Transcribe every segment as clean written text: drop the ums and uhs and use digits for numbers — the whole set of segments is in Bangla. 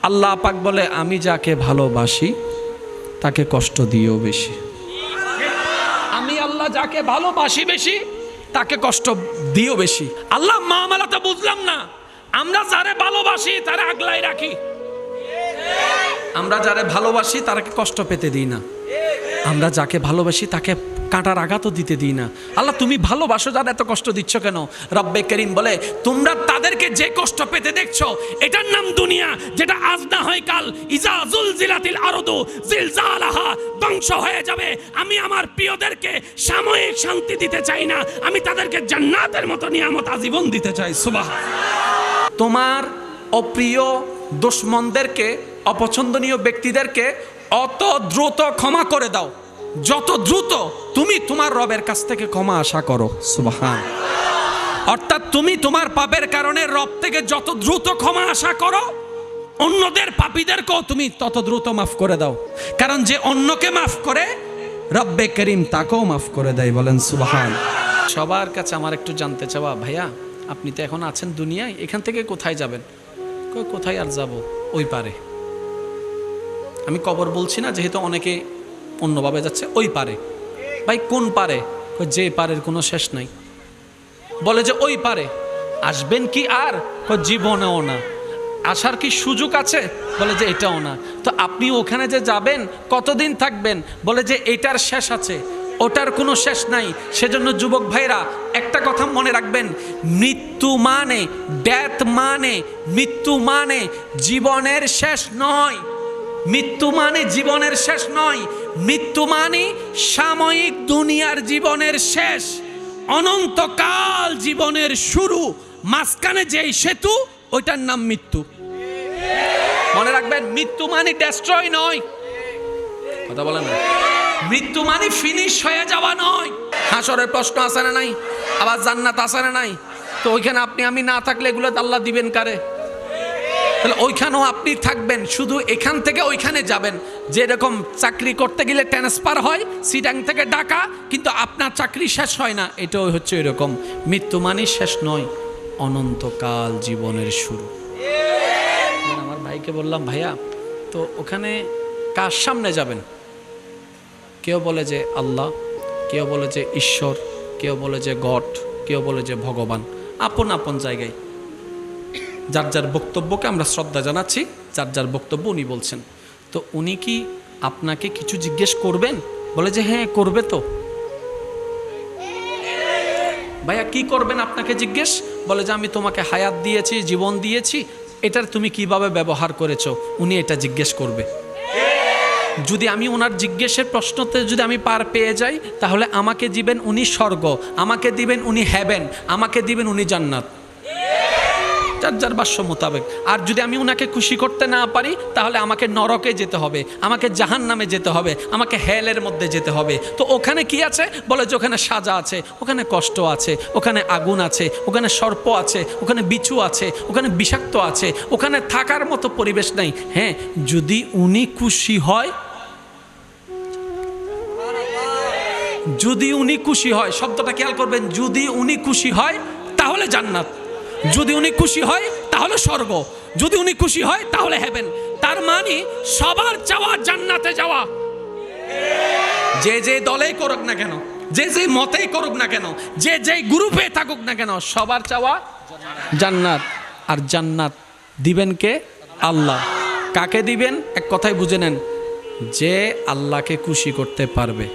আল্লাহ পাক বলে আমি যাকে ভালোবাসি তাকে কষ্ট দিও বেশি। আমি আল্লাহ যাকে ভালোবাসি বেশি তাকে কষ্ট দিও বেশি। আল্লাহ মামলাটা বুঝলাম না, আমরা যারে ভালোবাসি তারা আগলাই রাখি, আমরা যারে ভালোবাসি তাকে কষ্ট পেতে দিই না, আমরা যাকে ভালোবাসি তাকে কাঁটার আঘাতও দিতে দিই না। আল্লাহ তুমি ভালোবাসো, যারা এত কষ্ট দিচ্ছ কেন? রব্বে করিম বলে তোমরা তাদেরকে যে কষ্ট পেতে দেখছো এটার নাম দুনিয়া, যেটা আজ না হয় কাল। ইজা জুলজিলাতিল আরদু জিলজালাহা, ধ্বংস হয়ে যাবে। আমি আমার প্রিয়দেরকে সাময়িক শান্তি দিতে চাই না, আমি তাদেরকে জান্নাতের মতো নিয়ামত আজীবন দিতে চাই। সুবহান। তোমার অপ্রিয় দুশমনদেরকে, অপছন্দনীয় ব্যক্তিদেরকে অত দ্রুত ক্ষমা করে দাও যত দ্রুত তুমি তোমার রবের কাছ থেকে ক্ষমা আশা করো। সুবহান। অর্থাৎ তুমি তোমার পাপের কারণে রব থেকে যত দ্রুত ক্ষমা আশা করো, অন্যদের পাপীদেরকেও তুমি তত দ্রুত মাফ করে দাও। কারণ যে অন্যকে মাফ করে রব্বে করিম তাকেও মাফ করে দেয়। বলেন সুবহান। সবার কাছে আমার একটু জানতে চাওয়া, ভাইয়া আপনি তো এখন আছেন দুনিয়ায়, এখান থেকে কোথায় যাবেন? কোথায় আর যাব, ওই পারে। আমি কবর বলছি না, যেহেতু অনেকে অন্যভাবে যাচ্ছে। ওই পারে। ভাই কোন পারে? যে পারের কোনো শেষ নাই। বলে যে ওই পারে আসবেন কি আর? জীবনেও না। আসার কি সুযোগ আছে? বলে যে এটাও না। তো আপনি ওখানে যে যাবেন কতদিন থাকবেন? বলে যে এটার শেষ আছে, ওটার কোনো শেষ নাই। সেজন্য যুবক ভাইরা একটা কথা মনে রাখবেন, মৃত্যু মানে, ডেথ মানে, মৃত্যু মানে জীবনের শেষ নয়। মৃত্যু মানে জীবনের শেষ নয়। মৃত্যু মানে সাময়িক দুনিয়ার জীবনের শেষ, অনন্তকাল জীবনের শুরু। মাঝখানে যেই সেতু, ওইটার নাম মৃত্যু। মনে রাখবেন, মৃত্যু মানে ডেস্ট্রয় নয়। কথা বলেন না। মৃত্যু মানে ফিনিশ হয়ে যাওয়া নয়। হাসরের প্রশ্ন আছে না নাই? আবার জান্নাত আছে না নাই? তো ওইখানে আপনি আমি না থাকলে এগুলো আল্লাহ দিবেন কারে? তাহলে ওইখানেও আপনি থাকবেন, শুধু এখান থেকে ওইখানে যাবেন। যেরকম চাকরি করতে গেলে ট্রান্সফার হয় সিটাং থেকে ঢাকা, কিন্তু আপনার চাকরি শেষ হয় না, এটাও হচ্ছে এরকম। মৃত্যু মানে শেষ নয়, অনন্তকাল জীবনের শুরু। আমার ভাইকে বললাম, ভাইয়া তো ওখানে কার সামনে যাবেন? কেউ বলে যে আল্লাহ, কেউ বলে যে ঈশ্বর, কেউ বলে যে গড, কেউ বলে যে ভগবান। আপন আপন জায়গায় যার যার বক্তব্যকে আমরা শ্রদ্ধা জানাচ্ছি, যার যার বক্তব্য উনি বলছেন। তো উনি কি আপনাকে কিছু জিজ্ঞেস করবেন? বলে যে হ্যাঁ করবে। তো ভাইয়া কি করবেন আপনাকে জিজ্ঞেস? বলে যে আমি তোমাকে হায়াত দিয়েছি, জীবন দিয়েছি, এটার তুমি কিভাবে ব্যবহার করেছো, উনি এটা জিজ্ঞেস করবে। যদি আমি ওনার জিজ্ঞেসের প্রশ্নতে যদি আমি পার পেয়ে যাই, তাহলে আমাকে দিবেন উনি স্বর্গ, আমাকে দিবেন উনি হেভেন, আমাকে দিবেন উনি জান্নাত, যার যার বাস্য মোতাবেক। আর যদি আমি ওনাকে খুশি করতে না পারি, তাহলে আমাকে নরকে যেতে হবে, আমাকে জাহান্নামে যেতে হবে, আমাকে হেলের মধ্যে যেতে হবে। তো ওখানে কি আছে? বলে যে ওখানে সাজা আছে, ওখানে কষ্ট আছে, ওখানে আগুন আছে, ওখানে সর্প আছে, ওখানে বিছু আছে, ওখানে বিষাক্ত আছে, ওখানে থাকার মতো পরিবেশ নাই। হ্যাঁ, যদি উনি খুশি হয়, যদি উনি খুশি হয়, শব্দটা খেয়াল করবেন, যদি উনি খুশি হয় তাহলে জান্নাত, যদি উনি খুশি হয় তাহলে স্বর্গ, যদি উনি খুশি হয় তাহলে হেভেন। তার মানে সবার চাওয়া জান্নাতে যাওয়া। যে যে দলেই করুক না কেন, যে যে মতেই করুক না কেন, যে যে গ্রুপে থাকুক না কেন, সবার চাওয়া জান্নাত। আর জান্নাত দিবেন কে? আল্লাহ। কাকে দিবেন? এক কথায় বুঝে নেন, যে আল্লাহকে খুশি করতে পারবে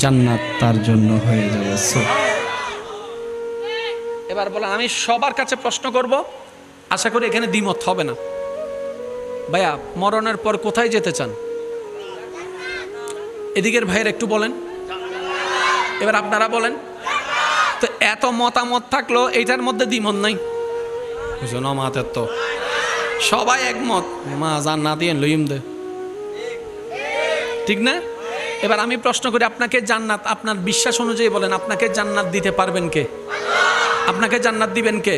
জান্নাত তার জন্য হয়ে যাবে। এবার বলেন, আমি সবার কাছে প্রশ্ন করব, আশা করি এখানে দ্বিমত হবে না। ভাইয়া মরণের পর কোথায় যেতে চান? এদিকের ভাইয়ের একটু বলেন, এবার আপনারা বলেন। তো এত মতামত থাকলো, এইটার মধ্যে দ্বিমত নাই, বুঝলো মাতের তো সবাই একমত, মা জান্নাত দিয়ে লইম দে, ঠিক না? এবার আমি প্রশ্ন করি, আপনাকে জান্নাত, আপনার বিশ্বাস অনুযায়ী বলেন, আপনাকে জান্নাত দিতে পারবেন কে? আপনাকে জান্নাত দিবেন কে?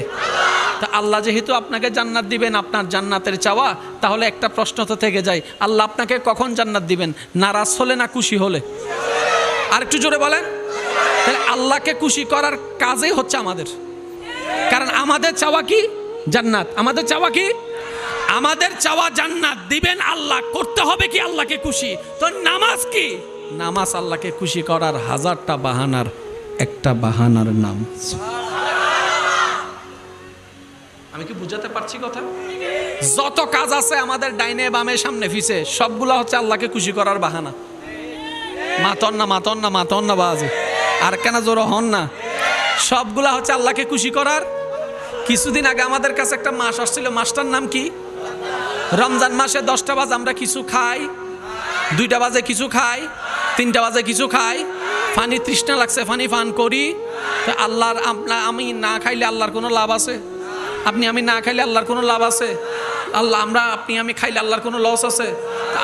তা আল্লাহ যেহেতু আপনাকে জান্নাত দিবেন, আপনার জান্নাতের চাওয়া, তাহলে একটা প্রশ্ন তো থেকে যায়, আল্লাহ আপনাকে কখন জান্নাত দিবেন? নারাজ হলে না খুশি হলে? আর একটু জোরে বলেন। তাহলে আল্লাহকে খুশি করার কাজই হচ্ছে আমাদের, কারণ আমাদের চাওয়া কি? জান্নাত। আমাদের চাওয়া কি? আমাদের চাওয়া জান্নাত দিবেন আল্লাহ, করতে হবে কি আল্লাহকে খুশি। তো নামাজ কি? নামাজ আল্লাহকে খুশি করার হাজারটা বাহানার একটা বাহানার নাম। আমি কি বুঝাতে পারছি কথা? যত কাজ আছে আমাদের ডাইনে বামে সামনে পিছে সবগুলা হচ্ছে আল্লাহকে খুশি করার বাহানা। মাতন না মাতন না মাতন না বাজে আর কেন জোর হন না, সবগুলা হচ্ছে আল্লাহকে খুশি করার। কিছুদিন আগে আমাদের কাছে একটা মাস আসছিল, মাসটার নাম কি? রমজান মাসে 10টা বাজে আমরা কিছু খাই, 2টা বাজে কিছু খাই, 3টা বাজে কিছু খাই, পানি তৃষ্ণা লাগছে পানি পান করি। তো আল্লাহর আমি না খাইলে আল্লাহর কোনো লাভ আছে? আপনি আমি না খাইলে আল্লাহর কোনো লাভ আছে? আল্লাহ আমরা আপনি আমি খাইলে আল্লাহর কোনো লস আছে?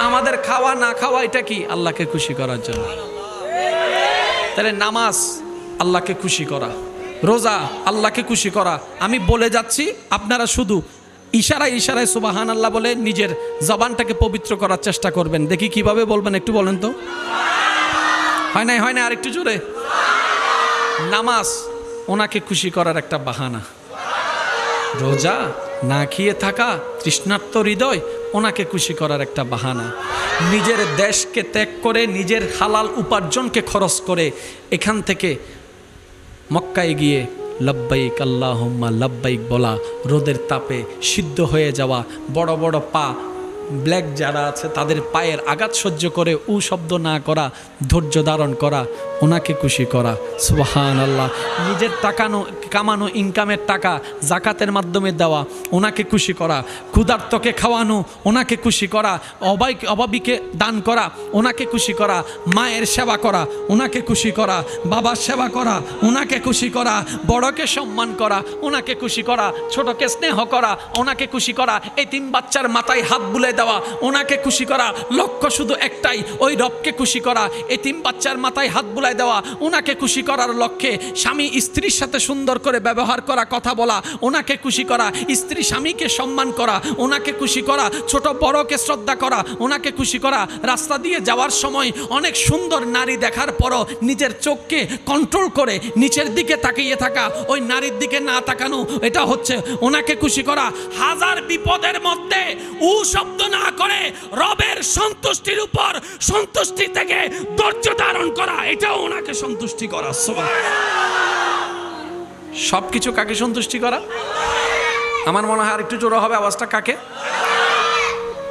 আমাদের খাওয়া না খাওয়া এটা কি? আল্লাহকে খুশি করার জন্য। তাহলে নামাজ আল্লাহকে খুশি করা, রোজা আল্লাহকে খুশি করা। আমি বলে যাচ্ছি, আপনারা শুধু ইশারায় ইশারায় সুবহানাল্লাহ বলে নিজের জবানটাকে পবিত্র করার চেষ্টা করবেন। দেখি কিভাবে বলবেন, একটু বলেন তো। হয় না আর একটু জোরে। নামাজ ওনাকে খুশি করার একটা বাহানা, রোজা না খেয়ে থাকা তৃষ্ণার্ত হৃদয় ওনাকে খুশি করার একটা বাহানা। নিজের দেশকে ত্যাগ করে নিজের হালাল উপার্জনকে খরচ করে এখান থেকে মক্কায় গিয়ে লব্বাইক আল্লাহুম্মা লব্বাইক বলা, রোদের তাপে সিদ্ধ হয়ে যাওয়া, বড় বড় পা ব্ল্যাক যারা আছে তাদের পায়ের আঘাত সহ্য করে উ শব্দ না করা, ধৈর্য ধারণ করা, ওনাকে খুশি করা। সুবহানাল্লাহ। নিজের কামানো ইনকামের টাকা জাকাতের মাধ্যমে দেওয়া, ওনাকে খুশি করা। ক্ষুধার্তকে খাওয়ানো, ওনাকে খুশি করা। অভাবীকে দান করা, ওনাকে খুশি করা। মায়ের সেবা করা, ওনাকে খুশি করা। বাবার সেবা করা, ওনাকে খুশি করা। বড়কে সম্মান করা, ওনাকে খুশি করা। ছোটকে স্নেহ করা, ওনাকে খুশি করা। এতিম বাচ্চার মাথায় হাত বুলে দেওয়া, ওনাকে খুশি করা। লক্ষ্য শুধু একটাই, ওই রবকে খুশি করা। এতিম বাচ্চার মাথায় হাত বুলাই দেওয়া, ওনাকে খুশি করার লক্ষ্যে স্বামী স্ত্রীর সাথে সুন্দর করে ব্যবহার করা, কথা বলা, ওনাকে খুশি করা। স্ত্রী স্বামীকে সম্মান করা, ওনাকে খুশি করা। ছোট বড়কে শ্রদ্ধা করা, ওনাকে খুশি করা। রাস্তা দিয়ে যাওয়ার সময় অনেক সুন্দর নারী দেখার পরও নিজের চোখকে কন্ট্রোল করে নিচের দিকে তাকিয়ে থাকা, ওই নারীর দিকে না তাকানো, এটা হচ্ছে ওনাকে খুশি করা। হাজার বিপদের মধ্যে উ শব্দ না করে রবের সন্তুষ্টির উপর সন্তুষ্টি থেকে ধৈর্য ধারণ করা, এটাও ওনাকে সন্তুষ্টি করা। সবকিছু কাকে সন্তুষ্টি করা? আমার মনে হয় আর একটু জোরে হবে আওয়াজটা। কাকে?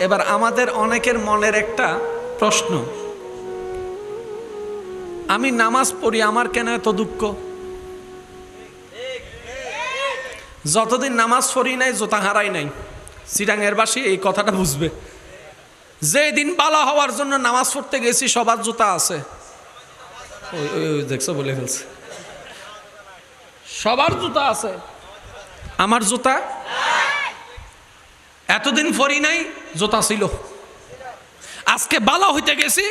এবার আমাদের অনেকের মনের একটা প্রশ্ন, আমি নামাজ পড়ি, আমার কেন এত দুঃখ? যতদিন নামাজ পড়ি নাই জোতা হারাই নাই, চিটাঙের বাসী এই কথাটা বুঝবে। যেদিন বালা হওয়ার জন্য নামাজ পড়তে গেছি সবার জুতা আছে, দেখছো বলে ফেলছে, সবার জুতা আছে, আমার জুতা এতদিন পরি নাই, জুতা ছিল। আজকে বালা হইতে গেছি,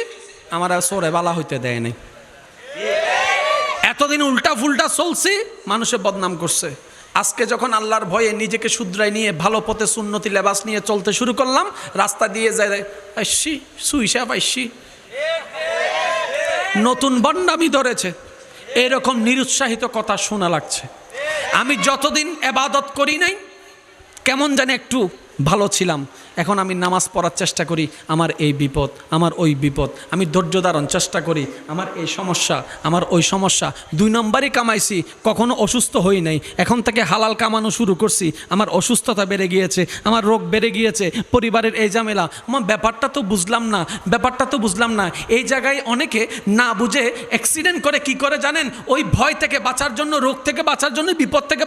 আমার সোরে বালা হইতে দেয় নাই। এতদিন উল্টা ফুলটা চলছি, মানুষে বদনাম করছে। আজকে যখন আল্লাহর ভয়ে নিজেকে শুধরাই নিয়ে ভালো পথে সুন্নতি লেবাস নিয়ে চলতে শুরু করলাম, রাস্তা দিয়ে যায় আইসি সুইসা পাইসি, নতুন বন্ডামি ধরেছে, এরকম নিরুৎসাহিত কথা শোনা লাগছে। আমি যতদিন এবাদত করি নাই কেমন জানি একটু ভালো ছিলাম, এখন আমি নামাজ পড়ার চেষ্টা করি, আমার এই বিপদ, আমার ওই বিপদ, আমি ধৈর্য ধারণ চেষ্টা করি, আমার এই সমস্যা, আমার ওই সমস্যা। 2 নম্বরই কামাইছি, কখনো অসুস্থ হই নাই, এখন থেকে হালাল কামানো শুরু করছি, আমার অসুস্থতা বেড়ে গিয়েছে, আমার রোগ বেড়ে গিয়েছে, পরিবারের এই ঝামেলা। আমার ব্যাপারটা তো বুঝলাম না। এই জায়গায় অনেকে না বুঝে অ্যাক্সিডেন্ট করে, কি করে জানেন? ওই ভয় থেকে বাঁচার জন্য, রোগ থেকে বাঁচার জন্য, বিপদ থেকে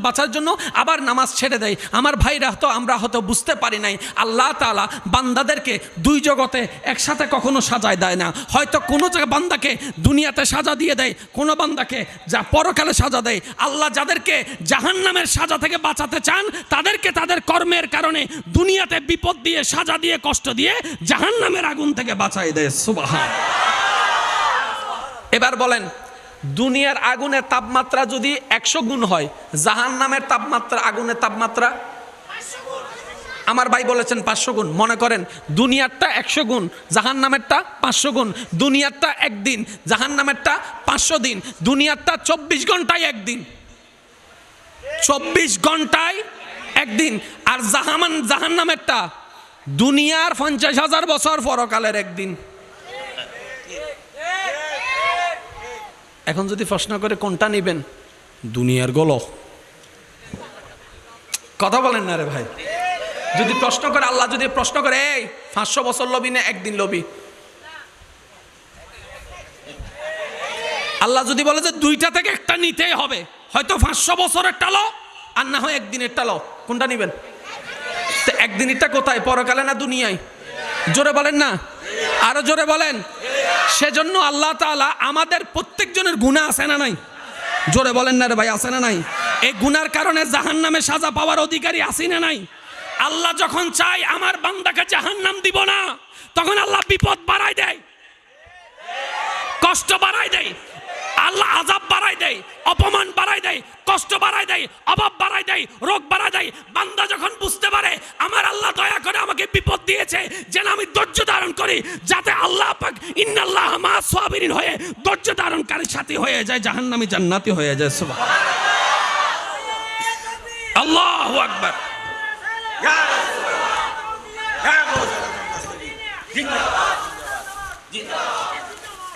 বাঁচার জন্য আবার নামাজ ছেড়ে দেয়। আমার ভাইরা তো আমরা হয়তো বুঝতে পারি নাই, আল্লাহ তাআলা বান্দাদেরকে 2 জগতে একসাথে কখনো সাজায় দেয় না। হয়তো কোনো জায়গায় বান্দাকে দুনিয়াতে সাজা দিয়ে দেয়, কোনো বান্দাকে যা পরকালে সাজা দেয়। আল্লাহ যাদেরকে জাহান্নামের সাজা থেকে বাঁচাতে চান তাদেরকে তাদের কর্মের কারণে দুনিয়াতে বিপদ দিয়ে, সাজা দিয়ে, কষ্ট দিয়ে জাহান্নামের আগুন থেকে বাঁচায় দেয়। সুবহান। এবার বলেন, দুনিয়ার আগুনের তাপমাত্রা যদি 100 গুণ হয়, জাহান্নামের তাপমাত্রা, আগুনের তাপমাত্রা, আমার ভাই বলেছেন 500 গুণ। মনে করেন দুনিয়ারটা 100 গুণ, জাহান্নামেরটা 500 গুণ। দুনিয়ারটা 1 দিন, জাহান্নামেরটা 500 দিন। দুনিয়ারটা 24 ঘন্টায় 1 দিন, 24 ঘন্টায় একদিন। আর জাহান্নামেরটা দুনিয়ার 50,000 বছর পরকালের একদিন। এখন যদি প্রশ্ন করে কোনটা নেবেন, দুনিয়ার গলো। কথা বলেন না রে ভাই। যদি প্রশ্ন করে, আল্লাহ যদি প্রশ্ন করে, এই 500 বছর লবি না একদিন লবি, আল্লাহ যদি বলে যে দুইটা থেকে একটা নিতেই হবে, হয়তো 500 বছরের টালো আর না হয় একদিনের টালো, কোনটা নিবেন? তো একদিনেরটা কোথায়, পরকালে না দুনিয়ায়? জোরে বলেন না, আরো জোরে বলেন। সেজন্য আল্লাহ তাআলা আমাদের প্রত্যেকজনের গুনাহ আছে না নাই? জোরে বলেন না রে ভাই, আছে না নাই? এই গুনার কারণে জাহান্নামে সাজা পাওয়ার অধিকারী আছি না নাই? আল্লাহ যখন চায় আমার বান্দাকে জাহান্নাম দিব না, তখন আল্লাহ বিপদ বাড়ায় দেয়, কষ্ট বাড়ায় দেয়, আল্লাহ আযাব বাড়ায় দেয়, অপমান বাড়ায় দেয়, কষ্ট বাড়ায় দেয়, অভাব বাড়ায় দেয়, রোগ বাড়ায় দেয়। বান্দা যখন বুঝতে পারে আমার আল্লাহ দয়া করে আমাকে বিপদ দিয়েছে, যেন আমি ধৈর্য ধারণ করি, যাতে আল্লাহ পাক ইন্নাল্লাহ মা সাবিরিন হয়ে ধৈর্য ধারণকারীর সাথী হয়ে যায়, জাহান্নামী জান্নাতি হয়ে যায়। সুবহানাল্লাহ, আল্লাহু আকবার।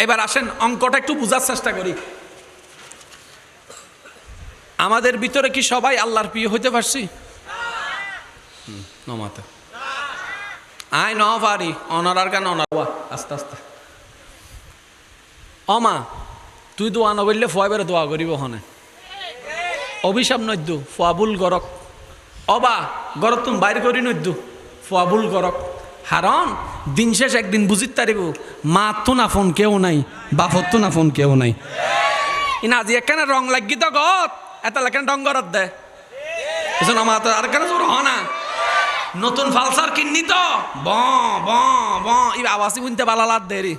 এবার আসেন অঙ্কটা একটু বোঝার চেষ্টা করি। আমাদের ভিতরে কি সবাই আল্লাহর প্রিয় হইতে পারছি? নমাতে আয় ন পারি অনারার গান অনার আস্তে আস্তে। অমা তুই দোয়া নবললে ফুয়াবের দোয়া করিব হনে, অভিশাপ নদ্যু ফুয়াবুল গরক, অবা গরক তুমি বাইর করি নদ্যু ফুয়াবুল গরক। হারণ দিন শেষ একদিন বুঝিত তারিব মা তো না ফোন কেউ নাই, বাপর তো না ফোন কেউ নাই। ইনা আজি একখানে রং লাগি তো গত এত লেখান রং গরত দেয় আমার তো আর কেন জোর হ না। নতুন ফালসার কিননি তো ব ব ব ই আওয়াজই বুনতে বালালাত দেরি।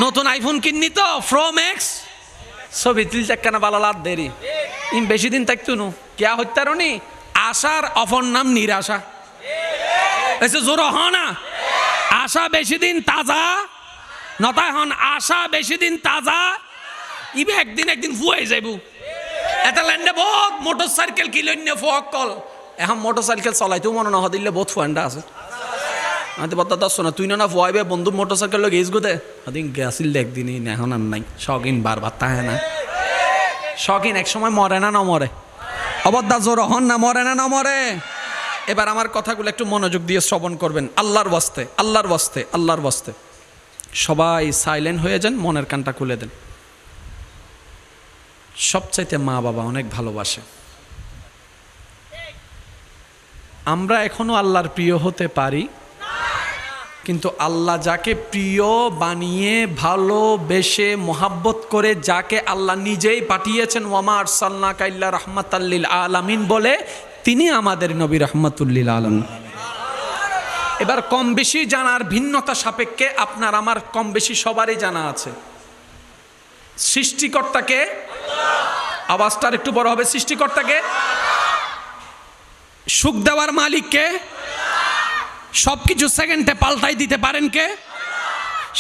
নতুন আইফোন কিননি তো প্রো ম্যাক্স ছবি তুলতে একখানা বালালাত দেরি। ইম বেশি দিন থাকতো নু কেয়া হত্যারণী আশার অপর নাম নিরাশা। এসে জোর হ না, আশা বেশি দিন তাজা নতায় হন, আশা বেশি দিন তাজা ইবে একদিন একদিন ফুয়াই যাইব। এটা ল্যান্ডে বহুত মোটর সাইকেল কিলন্য ফকল এখন মোটর সাইকেল চলাইতেও মনে না দিলে বহুত ফুয়ান্ডা আছে। আমি তো বলতে দশ না তুই না ফুয়াইবে বন্ধু মোটর সাইকেল লোক গেছ গোতে ওদিন গেছিল একদিনই এখন আর নাই। শখিন বারবার তাহে না, শখিন এক সময় মরে না মরে, অবদ্দা জোর হন না মরে না মরে। এবার আমার কথাগুলো একটু মনোযোগ দিয়ে শ্রবণ করবেন আল্লাহর ওয়াস্তে, আল্লাহর ওয়াস্তে, আল্লাহর ওয়াস্তে। সবাই সাইলেন্ট হয়ে যান, মনের কানটা খুলে দেন। সবচাইতে মা বাবা অনেক ভালোবাসে। আমরা এখনো আল্লাহর প্রিয় হতে পারি, কিন্তু আল্লাহ যাকে প্রিয় বানিয়ে ভালোবেসে মোহাব্বত করে যাকে আল্লাহ নিজেই পাঠিয়েছেন ওয়ামা আরসালনাকা ইল্লা রাহমাতাল লিল আলামিন বলে, তিনি আমাদের নবী রাহমাতুল আলামিন। এবার কম বেশি জানার ভিন্নতা সাপেক্ষে আপনার আমার কম বেশি সবারই জানা আছে সৃষ্টিকর্তাকে। আওয়াজটার একটু বড় হবে। সৃষ্টিকর্তাকে, সুখ দেওয়ার মালিককে, সবকিছু সেকেন্ডে পাল্টাই দিতে পারেন কে?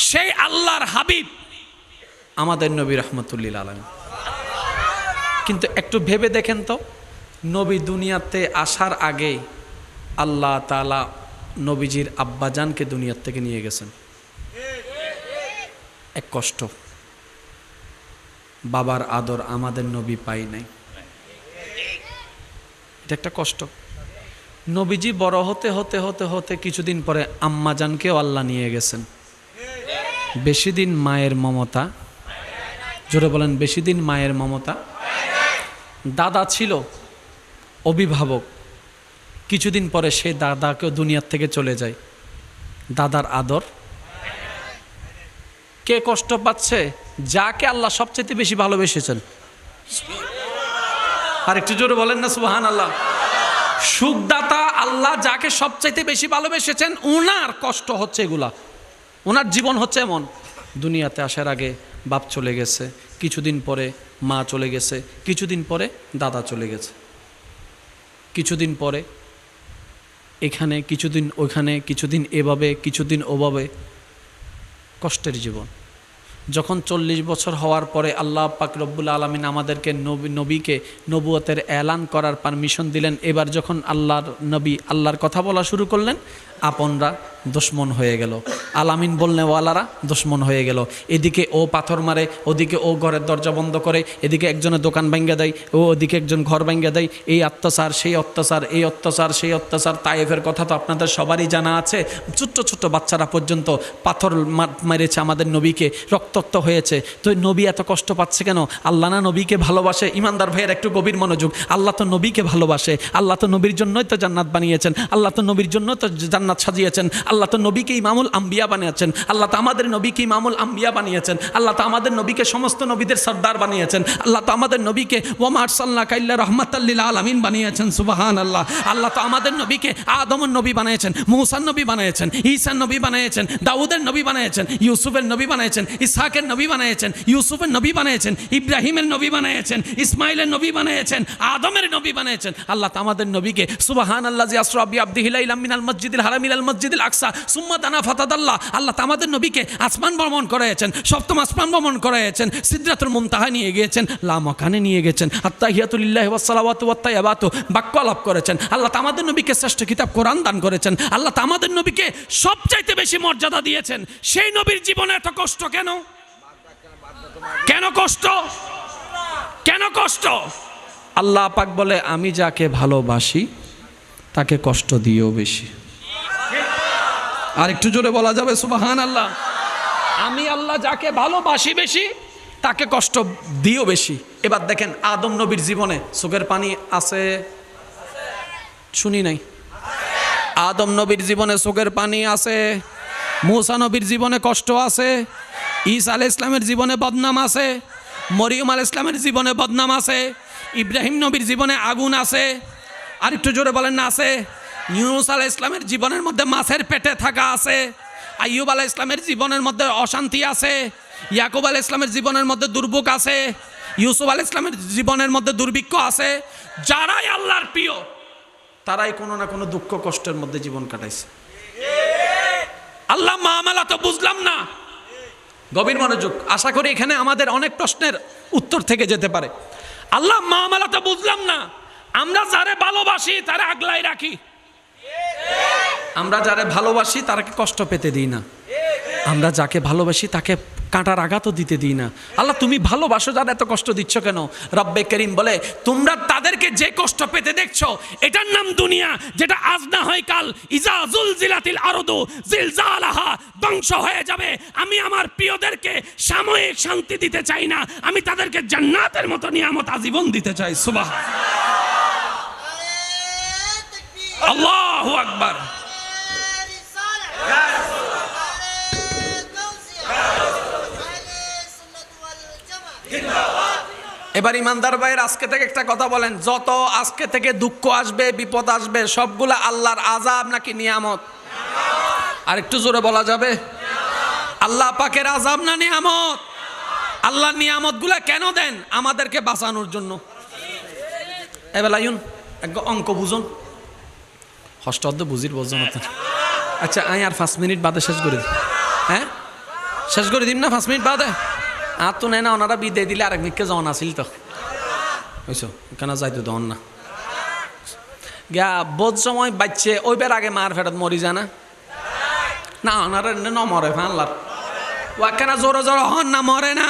সেই আল্লাহর হাবিব আমাদের নবী রাহমাতুল আলামিন। কিন্তু একটু ভেবে দেখেন তো, নবী দুনিয়াতে আসার আগে আল্লাহ তাআলা নবীজির আব্বাজানকে দুনিয়ার থেকে নিয়ে গেছেন। এক কষ্ট, বাবার আদর আমাদের নবী পাই নাই, এটা একটা কষ্ট। নবীজি বড় হতে হতে হতে হতে কিছুদিন পরে আম্মাজানকেও আল্লাহ নিয়ে গেছেন। বেশি দিন মায়ের মমতা, জোরে বলেন বেশি দিন মায়ের মমতা। দাদা ছিল অভিভাবক, কিছুদিন পরে সেই দাদাকেও দুনিয়ার থেকে চলে যায়। দাদার আদর কে কষ্ট পাচ্ছে? যাকে আল্লাহ সবচেয়ে বেশি ভালোবেসেছেন। আর একটু জোরে বলেন না সুবহানাল্লাহ। সুখদাতা আল্লাহ যাকে সবচাইতে বেশি ভালোবেসেছেন, ওনার কষ্ট হচ্ছে এগুলা। ওনার জীবন হচ্ছে এমন, দুনিয়াতে আসার আগে বাপ চলে গেছে, কিছুদিন পরে মা চলে গেছে, কিছুদিন পরে দাদা চলে গেছে, কিছুদিন পরে এখানে, কিছুদিন ওইখানে, কিছুদিন এভাবে, কিছুদিন ওভাবে। কষ্টের জীবন। যখন 40 বছর হওয়ার পরে আল্লাহ পাক রব্বুল আলামিন আমাদেরকে নবীকে নবুয়তের এলান করার পারমিশন দিলেন, এবার যখন আল্লাহর নবী আল্লাহর কথা বলা শুরু করলেন, আপনরা দুশমন হয়ে গেল, আলামিন বলনেওয়ালারা দুশমন হয়ে গেল। এদিকে ও পাথর মারে, ওদিকে ও ঘরের দরজা বন্ধ করে, এদিকে একজনের দোকান ভাঙ্গা দেয়, ওদিকে একজন ঘর ভাঙ্গা দেয়। এই অত্যাচার সেই অত্যাচার, এই অত্যাচার সেই অত্যাচার। তায়েফের কথা তো আপনাদের সবারই জানা আছে, ছোট্ট ছোট্ট বাচ্চারা পর্যন্ত পাথর মেরেছে আমাদের নবীকে, রক্তাক্ত হয়েছে। তো নবী এত কষ্ট পাচ্ছে কেন? আল্লাহ না নবীকে ভালোবাসে? ইমানদার ভাইয়ের একটু গভীর মনোযোগ। আল্লাহ তো নবীকে ভালোবাসে, আল্লাহ তো নবীর জন্যই তো জান্নাত বানিয়েছেন, আল্লাহ তো নবীর জন্য তো জান্নাত সাজিয়েছেন, আল্লাহ তো নবীকে ইমামুল আম্বিয়া বানিয়েছেন, আল্লাহ তো আমাদের নবীকে ইমামুল আম্বিয়া বানিয়েছেন, আল্লাহ তো আমাদের নবীকে সমস্ত নবীদের সর্দার বানিয়েছেন, আল্লাহ তো আমাদের নবীকে ওমা আরসালনাকা ইল্লা রাহমাতাল লিল আলামিন বানিয়েছেন। সুবহানাল্লাহ। আল্লাহ তো আমাদের নবীকে আদমের নবী বানিয়েছেন, মূসার নবী বানিয়েছেন, ঈসার নবী বানিয়েছেন, দাউদের নবী বানিয়েছেন, ইউসুফের নবী বানিয়েছেন, ইসহাকের নবী বানিয়েছেন, ইউসুফের নবী বানিয়েছেন, ইব্রাহিমের নবী বানিয়েছেন, ইসমাইলের নবী বানিয়েছেন, আদমের নবী বানিয়েছেন। আল্লাহ তো আমাদের নবীকে সুবহানাল্লাযী আসরা বিআবদিহি লাইলাম মিনাল মসজিদিল হারাম ইলাল মসজিদিল আকসা সুম্মা দানা ফাতাদাল্লাহ। আল্লাহ তো আমাদের নবীকে আসমান ভ্রমণ করেছেন, সপ্তম আসমান ভ্রমণ করেছেন, সিদরাতুল মুনতাহা নিয়ে গিয়েছেন, লা মাকানে নিয়ে গেছেন, আত্তাহিয়াতু লিল্লাহি ওয়াস সালাওয়াতু ওয়াত তাইয়্যিবাতু বাক্য আলাপ করেছেন। আল্লাহ তো আমাদের নবীকে শ্রেষ্ঠ কিতাব কোরআন দান করেছেন। আল্লাহ তো আমাদের নবীকে সবচাইতে বেশি মর্যাদা দিয়েছেন। সেই নবীর জীবনে এত কষ্ট কেন? কেন কষ্ট? কেন কষ্ট? আল্লাহ পাক বলে, আমি যাকে ভালোবাসি তাকে কষ্ট দিও বেশি। আর একটু জোরে বলা যাবে সুবহানাল্লাহ? আমি আল্লাহ যাকে ভালোবাসি বেশি তাকে কষ্ট দিও বেশি। এবার দেখেন আদম নবীর জীবনে চোখের পানি আছে, শুনি নাই? আদম নবীর জীবনে চোখের পানি আছে, মূসা নবীর জীবনে কষ্ট আছে, ঈসা আলাইহিস ইসলামের জীবনে বদনাম আছে, মরিয়ম আলাইহিস ইসলামের জীবনে বদনাম আছে, ইব্রাহিম নবীর জীবনে আগুন আছে। আর একটু জোরে বলেন না আছে? ইউনূস আলাইহিস ইসলামের জীবনের মধ্যে মাছের পেটে থাকা আছে, আইয়ুব আলাইহিস ইসলামের জীবনের মধ্যে অশান্তি আছে, ইয়াকুব আলাইহিস ইসলামের জীবনের মধ্যে দুর্ভোগ আছে, ইউসুফ আলাইহিস ইসলামের জীবনের মধ্যে দুর্ভিক্ষ আছে। যারাই আল্লাহর প্রিয় তারাই কোনো না কোনো দুঃখ কষ্টের মধ্যে জীবন কাটাইছে। আল্লাহ মামলা তো বুঝলাম না। গভীর মনোযোগ। আশা করি এখানে আমাদের অনেক প্রশ্নের উত্তর থেকে যেতে পারে। আল্লাহ মামলা তো বুঝলাম না। আমরা যারে ভালোবাসি তারে আগলাই রাখি, আমরা যারে ভালোবাসি তাকে কষ্ট পেতে দিই না, আমরা যাকে ভালোবাসি তাকে কাঁটার আঘাতও দিতে দিই না। আল্লাহ তুমি ভালোবাসো, যারা এত কষ্ট দিচ্ছ কেন? রব্বে করিম বলে, তোমরা তাদেরকে যে কষ্ট পেতে দেখছো এটার নাম দুনিয়া, যেটা আজ না হয় কাল। ইজা জুলজিলাতিল আরদু জিলজালাহা, ধ্বংস হয়ে যাবে। আমি আমার প্রিয়দেরকে সাময়িক শান্তি দিতে চাই না, আমি তাদেরকে জান্নাতের মতো নিয়ামত আজীবন দিতে চাই। সুবহানাল্লাহ, আল্লাহু আকবার। এবার ইমানদার ভাইয়ের আজকে থেকে একটা কথা বলেন, যত আজকে থেকে দুঃখ আসবে, বিপদ আসবে, সবগুলা আল্লাহর আযাব নাকি নিয়ামত? আর একটু জোরে বলা যাবে? আল্লাহ পাকের আযাব না নিয়ামত? আল্লাহর নিয়ামতগুলা কেন দেন? আমাদেরকে বাঁচানোর জন্য। এবার আইন এক অঙ্ক বুঝুন, ষষ্ঠ অধ্যায় বুঝির বোঝন। আচ্ছা আই আর 5 মিনিট বাদে শেষ করে দিই। হ্যাঁ শেষ করে দিন না 5 মিনিট বাদে? আর তো নেই না, ওনারা বিদায় দিলে আরেক দিককে যাওয়া আসিল তো বুঝছো, কেন যাইতো দন না গা বোধ সময় বাচ্চে ওইবার আগে মার ফেরত মরি যায় না না, ওনারা ন মরে ফানলার ওয়াকেনা জোরে জোরে হন না, মরে না।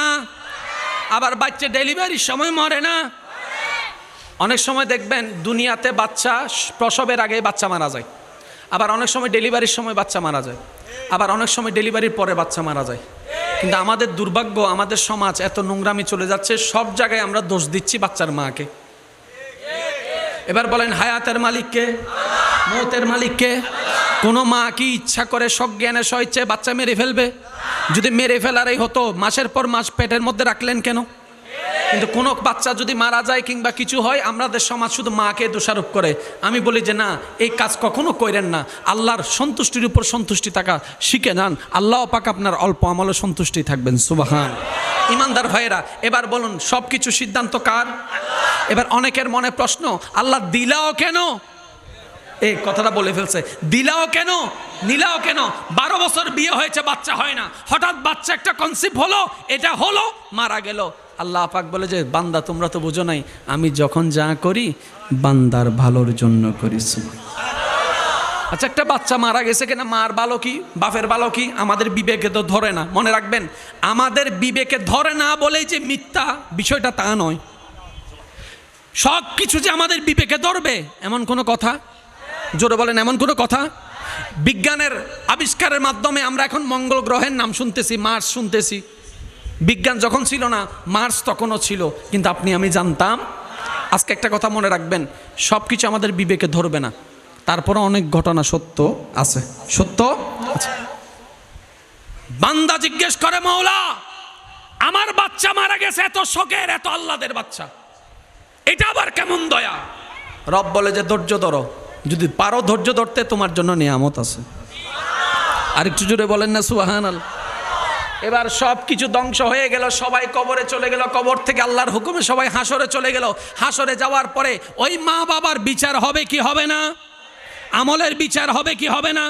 আবার বাচ্চা ডেলিভারির সময় মরে না। অনেক সময় দেখবেন দুনিয়াতে বাচ্চা প্রসবের আগে বাচ্চা মারা যায়, আবার অনেক সময় ডেলিভারির সময় বাচ্চা মারা যায়, আবার অনেক সময় ডেলিভারির পরে বাচ্চা মারা যায়। কিন্তু আমাদের দুর্ভাগ্য, আমাদের সমাজ এত নোংরামি চলে যাচ্ছে, সব জায়গায় আমরা দোষ দিচ্ছি বাচ্চার মাকে। এবার বলেন হায়াতের মালিককে, মৌতের মালিককে? কোনো মা কি ইচ্ছা করে সজ্ঞানে স্বইচ্ছে বাচ্চা মেরে ফেলবে? যদি মেরে ফেলারই হতো মাসের পর মাস পেটের মধ্যে রাখলেন কেন? কিন্তু কোনো বাচ্চা যদি মারা যায় কিংবা কিছু হয়, আমাদের সমাজ শুধু মাকে দোষারোপ করে। আমি বলি যে না, এই কাজ কখনো করেন না। আল্লাহর সন্তুষ্টির উপর সন্তুষ্টি থাকা শিখে যান, আল্লাহ পাক আপনার অল্প আমলে সন্তুষ্টি থাকবেন। সুবহান। ইমানদার ভাইয়েরা, এবার বলুন সব কিছু সিদ্ধান্ত কার? এবার অনেকের মনে প্রশ্ন, আল্লাহ দিলাও কেন? এই কথাটা বলে ফেলছে, দিলাও কেন নিলাও কেন, 12 বছর বিয়ে হয়েছে বাচ্চা হয় না, হঠাৎ বাচ্চা একটা কনসিভ হলো, এটা হলো, মারা গেল। আল্লাহ পাক বলে যে বান্দা তোমরা তো বুঝো নাই, আমি যখন যা করি বান্দার ভালোর জন্য করি। আচ্ছা, একটা বাচ্চা মারা গেছে কেন, মার ভালো কি বাপের ভালো কি আমাদের বিবেকে তো ধরে না। মনে রাখবেন, আমাদের বিবেকে ধরে না বলেই যে মিথ্যা, বিষয়টা তা নয়। সব কিছু যে আমাদের বিবেকে ধরবে এমন কোনো কথা, জোরে বলেন এমন কোনো কথা। বিজ্ঞানের আবিষ্কারের মাধ্যমে আমরা এখন মঙ্গল গ্রহের নাম শুনতেছি, মার্স শুনতেছি। বিজ্ঞান যখন ছিল না, মার্স তখনও ছিল, কিন্তু আপনি আমি জানতাম। আজকে একটা কথা মনে রাখবেন, সব কিছু আমাদের বিবেকে ধরবে না, তারপরে অনেক ঘটনা সত্য আছে, সত্য আছে। বান্দা জিজ্ঞেস করে, মাওলা আমার বাচ্চা মারা গেছে, এত শোকের, এত আহ্লাদের বাচ্চা, এটা আবার কেমন দয়া? রব বলে যে ধৈর্য ধরো, যদি পারো ধৈর্য ধরতে তোমার জন্য নিয়ামত আছে। আরেকটু জোরে বলেন না সুবহানাল্লাহ। এবার সব কিছু ধ্বংস হয়ে গেল, সবাই কবরে চলে গেল, কবর থেকে আল্লাহর হুকুমে সবাই হাসরে চলে গেল। হাসরে যাওয়ার পরে ওই মা বাবার বিচার হবে কি হবে না? আমলের বিচার হবে কি হবে না?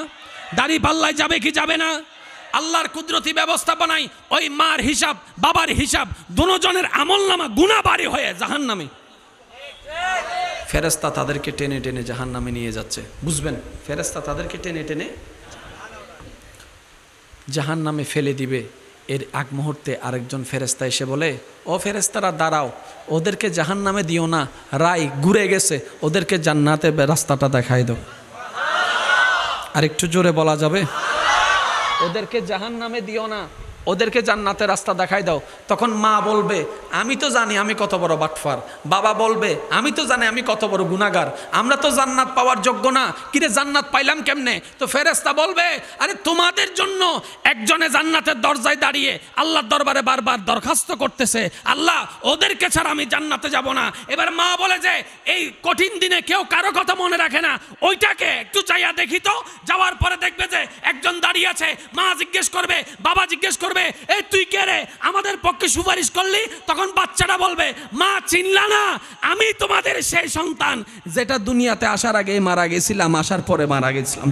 দাড়ি পাল্লায় যাবে কি যাবে না? আল্লাহর কুদরতি ব্যবস্থাপনায় ওই মার হিসাব বাবার হিসাব দুজনের আমল নামা গুনাহ বাড়ি হয়ে জাহান্নামে, ফেরেশতা তাদেরকে টেনে টেনে জাহান্নামে নিয়ে যাচ্ছে। বুঝবেন, ফেরেশতা তাদেরকে টেনে টেনে জাহান্নামে ফেলে দিবে। এর আগ মুহূর্তে আরেকজন ফেরেশতা এসে বলে, ও ফেরেশতারা দাঁড়াও, ওদেরকে জাহান্নামে দিও না, রায় ঘুরে গেছে, ওদেরকে জান্নাতে রাস্তাটা দেখাই দাও। আরেকটু জোরে বলা যাবে? ওদেরকে জাহান্নামে দিও না, ওদেরকে জান্নাতের রাস্তা দেখাই দাও। তখন মা বলবে, আমি তো জানি আমি কত বড় বাটফার। বাবা বলবে, আমি তো জানি আমি কত বড় গুনাহগার, আমরা তো জান্নাত পাওয়ার যোগ্য না, কিরে জান্নাত পাইলাম কেমনে? তো ফেরেশতা বলবে, আরে তোমাদের জন্য একজনে জান্নাতের দরজায় দাঁড়িয়ে আল্লাহর দরবারে বারবার দরখাস্ত করতেছে, আল্লাহ ওদেরকে ছাড়া আমি জান্নাতে যাব না। এবার মা বলে যে এই কঠিন দিনে কেউ কারো কথা মনে রাখে না, ওইটাকে একটু চাইয়া দেখি তো। যাওয়ার পরে দেখবে যে একজন দাঁড়িয়ে আছে, মা জিজ্ঞেস করবে, বাবা জিজ্ঞেস করবে, এই তুই কে রে, আমাদের পক্ষে সুপারিশ করলি? তখন বাচ্চাটা বলবে, মা চিনলা না, আমি তোমাদের সেই সন্তান যেটা দুনিয়াতে আসার আগে মারা গেছিলাম, আসার পরে মারা গেছিলাম।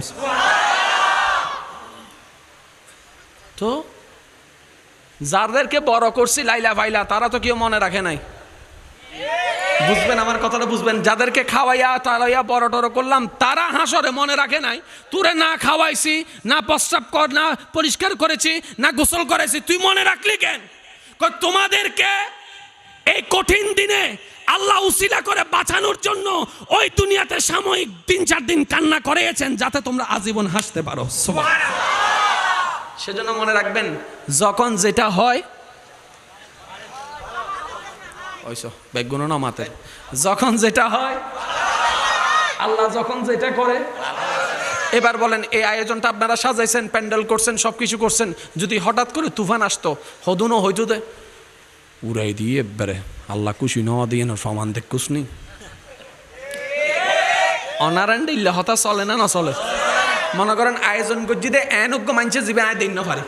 তো যাদেরকে বড় করছি লাইলা ফাইলা, তারা তো কেউ মনে রাখে নাই। বুঝবেন আমার কথাটা, বুঝবেন। যাদেরকে খাওয়াইয়া তারাইয়া বড় টড় করলাম, তারা হাসরে মনে রাখে নাই। তোরে না খাওয়াইছি, না প্রস্রাব কর, না পরিষ্কার করেছি, না গোসল করেছি, তুই মনে রাখলি কেন? তোমাদেরকে এই কঠিন দিনে আল্লাহ উসিলা করে বাঁচানোর জন্য ওই দুনিয়াতে সাময়িক 3-4 দিন কান্না করেছেন, যাতে তোমরা আজীবন হাসতে পারো। সেজন্য মনে রাখবেন, যখন যেটা হয়, যখন যেটা হয়, আল্লাহ যখন যেটা করে। এবার বলেন, এই আয়োজনটা আপনারা সাজাইছেন, প্যান্ডেল করছেন, সবকিছু করছেন, যদি হঠাৎ করে তুফান আসতো, হদুনও হইতো দে উড়াই দিয়ে এবারে আল্লাহ খুশি নেওয়া দিয়ে না সমান দেখ কুসনি অনারান্ড ইল্লা হতা চলে না, না চলে। মনে করেন আয়োজন করছি দে এনজ্ঞ মানছে জীবে আয় দিন না পারে,